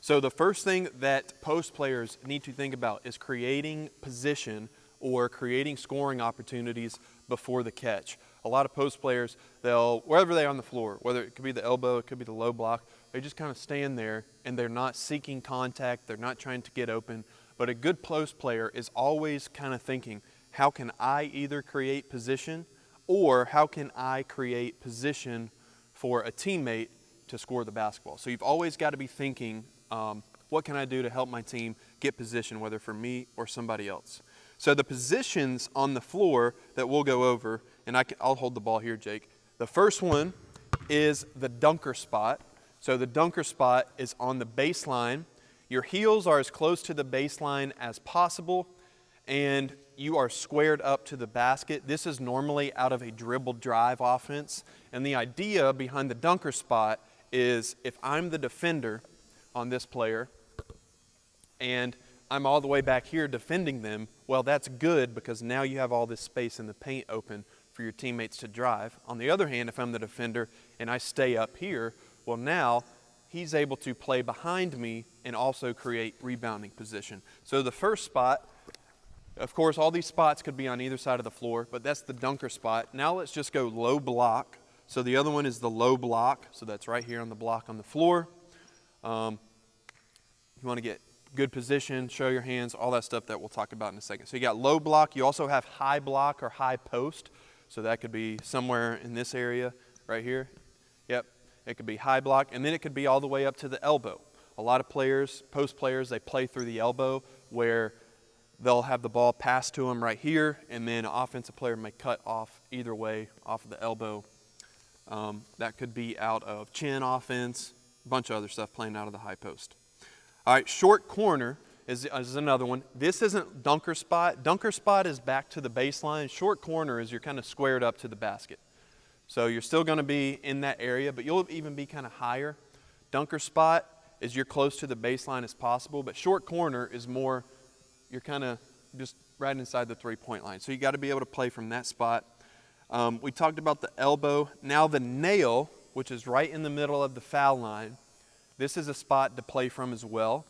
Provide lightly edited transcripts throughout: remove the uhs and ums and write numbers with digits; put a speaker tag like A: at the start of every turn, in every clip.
A: So the first thing that post players need to think about is creating position or creating scoring opportunities before the catch. A lot of post players, wherever they are on the floor, whether it could be the elbow, it could be the low block, they just kind of stand there and they're not seeking contact, they're not trying to get open. But a good post player is always kind of thinking, how can I either create position or how can I create position for a teammate to score the basketball? So you've always got to be thinking, what can I do to help my team get position, whether for me or somebody else? So the positions on the floor that we'll go over, and I'll hold the ball here, Jake. The first one is the dunker spot. So the dunker spot is on the baseline. Your heels are as close to the baseline as possible, and you are squared up to the basket. This is normally out of a dribble drive offense. And the idea behind the dunker spot is if I'm the defender on this player and I'm all the way back here defending them, well, that's good because now you have all this space in the paint open for your teammates to drive. On the other hand, if I'm the defender and I stay up here, well, now he's able to play behind me and also create rebounding position. So the first spot, of course, all these spots could be on either side of the floor, but that's the dunker spot. Now let's just go low block. So the other one is the low block. So that's right here on the block on the floor. You want to get good position, show your hands, all that stuff that we'll talk about in a second. So you got low block. You also have high block or high post. So that could be somewhere in this area right here. Yep, it could be high block. And then it could be all the way up to the elbow. A lot of players, post players, they play through the elbow where they'll have the ball passed to them right here, and then an offensive player may cut off either way off of the elbow. That could be out of chin offense, a bunch of other stuff playing out of the high post. All right, short corner is another one. This isn't dunker spot. Dunker spot is back to the baseline. Short corner is you're kind of squared up to the basket. So you're still going to be in that area, but you'll even be kind of higher. Dunker spot is you're close to the baseline as possible, but short corner is more, you're kind of just right inside the three-point line. So you got to be able to play from that spot. We talked about the elbow. Now the nail, which is right in the middle of the foul line, this is a spot to play from as well.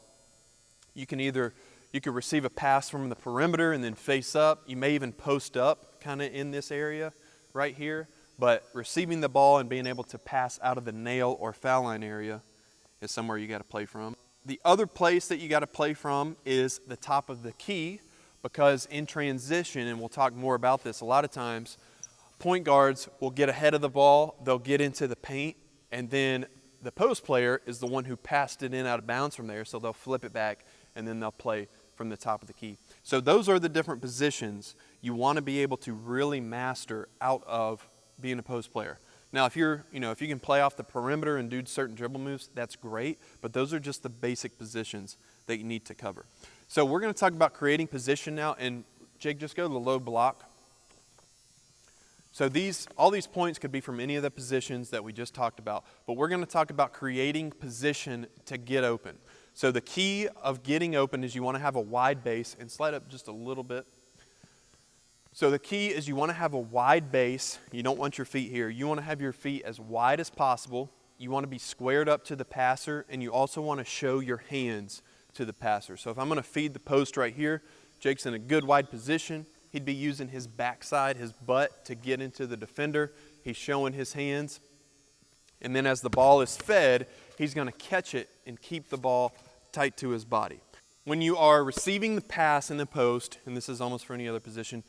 A: You could receive a pass from the perimeter and then face up. You may even post up kind of in this area right here. But receiving the ball and being able to pass out of the nail or foul line area is somewhere you got to play from. The other place that you got to play from is the top of the key, because in transition, and we'll talk more about this, a lot of times point guards will get ahead of the ball, they'll get into the paint, and then the post player is the one who passed it in out of bounds from there, so they'll flip it back and then they'll play from the top of the key. So those are the different positions you want to be able to really master out of being a post player. Now, if you can play off the perimeter and do certain dribble moves, that's great, but those are just the basic positions that you need to cover. So we're going to talk about creating position now, and Jake, just go to the low block. So all these points could be from any of the positions that we just talked about, but we're going to talk about creating position to get open. So the key of getting open is you want to have a wide base, and slide up just a little bit. So the key is you want to have a wide base. You don't want your feet here. You want to have your feet as wide as possible. You want to be squared up to the passer, and you also want to show your hands to the passer. So if I'm going to feed the post right here, Jake's in a good wide position. He'd be using his backside, his butt, to get into the defender. He's showing his hands. And then as the ball is fed, he's going to catch it and keep the ball tight to his body. When you are receiving the pass in the post, and this is almost for any other position,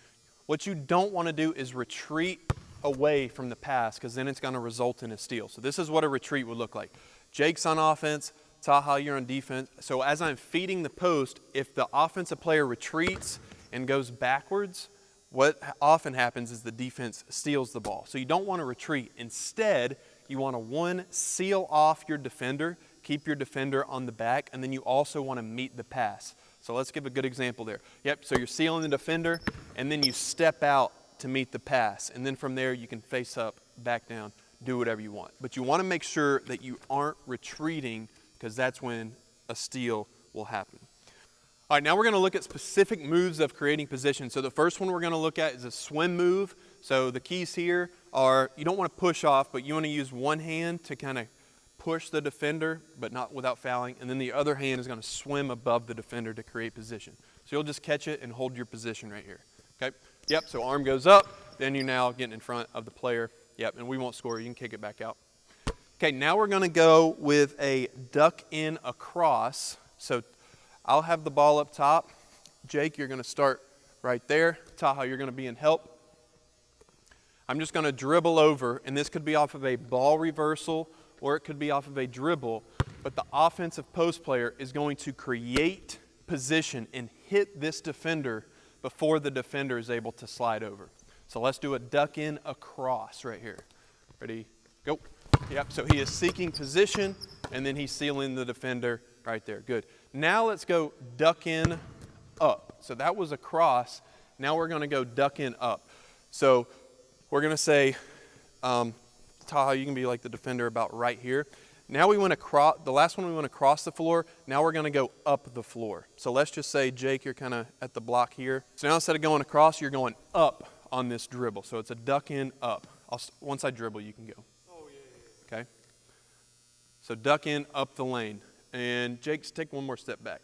A: what you don't want to do is retreat away from the pass, because then it's going to result in a steal. So this is what a retreat would look like. Jake's on offense, Taha, you're on defense. So as I'm feeding the post, if the offensive player retreats and goes backwards, what often happens is the defense steals the ball. So you don't want to retreat. Instead, you want to seal off your defender, keep your defender on the back, and then you also want to meet the pass. So let's give a good example there. Yep, so you're sealing the defender, and then you step out to meet the pass. And then from there, you can face up, back down, do whatever you want. But you want to make sure that you aren't retreating, because that's when a steal will happen. All right, now we're going to look at specific moves of creating position. So the first one we're going to look at is a swim move. So the keys here are, you don't want to push off, but you want to use one hand to kind of push the defender, but not without fouling, and then the other hand is going to swim above the defender to create position. So you'll just catch it and hold your position right here. Okay? Yep, so arm goes up, then you're now getting in front of the player. Yep, and we won't score, you can kick it back out. Okay, now we're going to go with a duck in across. So I'll have the ball up top. Jake, you're going to start right there. Taha, you're going to be in help. I'm just going to dribble over, and this could be off of a ball reversal or it could be off of a dribble, but the offensive post player is going to create position and hit this defender before the defender is able to slide over. So let's do a duck in across right here. Ready, go. Yep, so he is seeking position, and then he's sealing the defender right there. Good. Now let's go duck in up. So that was a cross. Now we're going to go duck in up. So we're going to say, Taha, you can be like the defender about right here. Now we want to cross, the last one we want to cross the floor. Now we're going to go up the floor. So let's just say, Jake, you're kind of at the block here. So now instead of going across, you're going up on this dribble. So it's a duck in up. Once I dribble, you can go. Oh, yeah. Okay. So duck in up the lane. And Jake, take one more step back.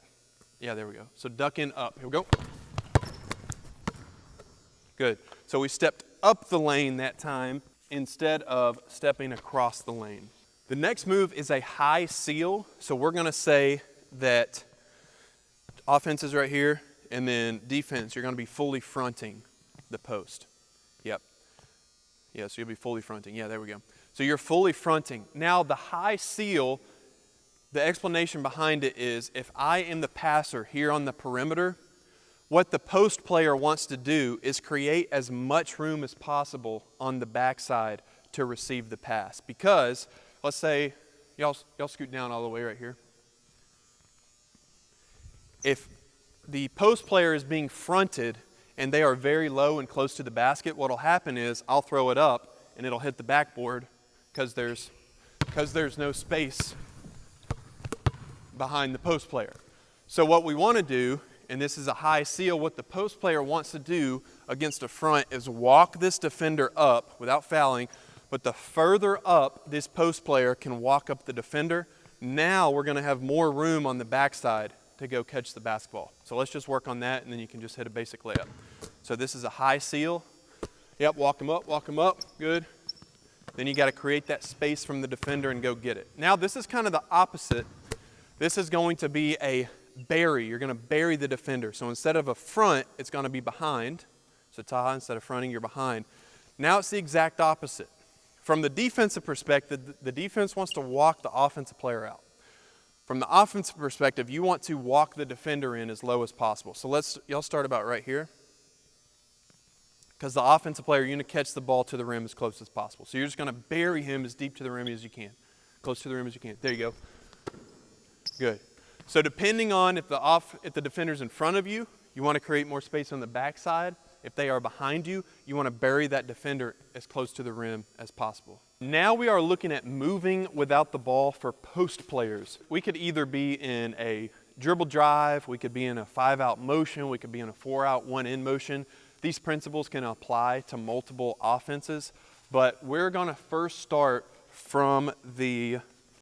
A: Yeah, there we go. So duck in up. Here we go. Good. So we stepped up the lane that time instead of stepping across the lane. The next move is a high seal. So we're going to say that offense is right here, and then defense, you're going to be fully fronting the post. Yep. Yeah, so you'll be fully fronting. Yeah, there we go. So you're fully fronting. Now the high seal, the explanation behind it is if I am the passer here on the perimeter, what the post player wants to do is create as much room as possible on the backside to receive the pass. Because, let's say, y'all scoot down all the way right here. If the post player is being fronted and they are very low and close to the basket, what will happen is I'll throw it up and it'll hit the backboard because there's no space behind the post player. So what we want to do, and this is a high seal, what the post player wants to do against a front is walk this defender up without fouling, but the further up this post player can walk up the defender, now we're going to have more room on the backside to go catch the basketball. So let's just work on that, and then you can just hit a basic layup. So this is a high seal. Yep, walk him up, good. Then you got to create that space from the defender and go get it. Now this is kind of the opposite. This is going to be a bury. You're going to bury the defender. So instead of a front, it's going to be behind. So Taha, instead of fronting, you're behind. Now it's the exact opposite. From the defensive perspective, the defense wants to walk the offensive player out. From the offensive perspective, you want to walk the defender in as low as possible. So y'all start about right here. Because the offensive player, you're going to catch the ball to the rim as close as possible. So you're just going to bury him as deep to the rim as you can. Close to the rim as you can. There you go. Good. So depending on if the defender's in front of you, you want to create more space on the backside. If they are behind you, you want to bury that defender as close to the rim as possible. Now we are looking at moving without the ball for post players. We could either be in a dribble drive, we could be in a 5-out motion, we could be in a 4-out, 1-in motion. These principles can apply to multiple offenses, but we're going to first start from the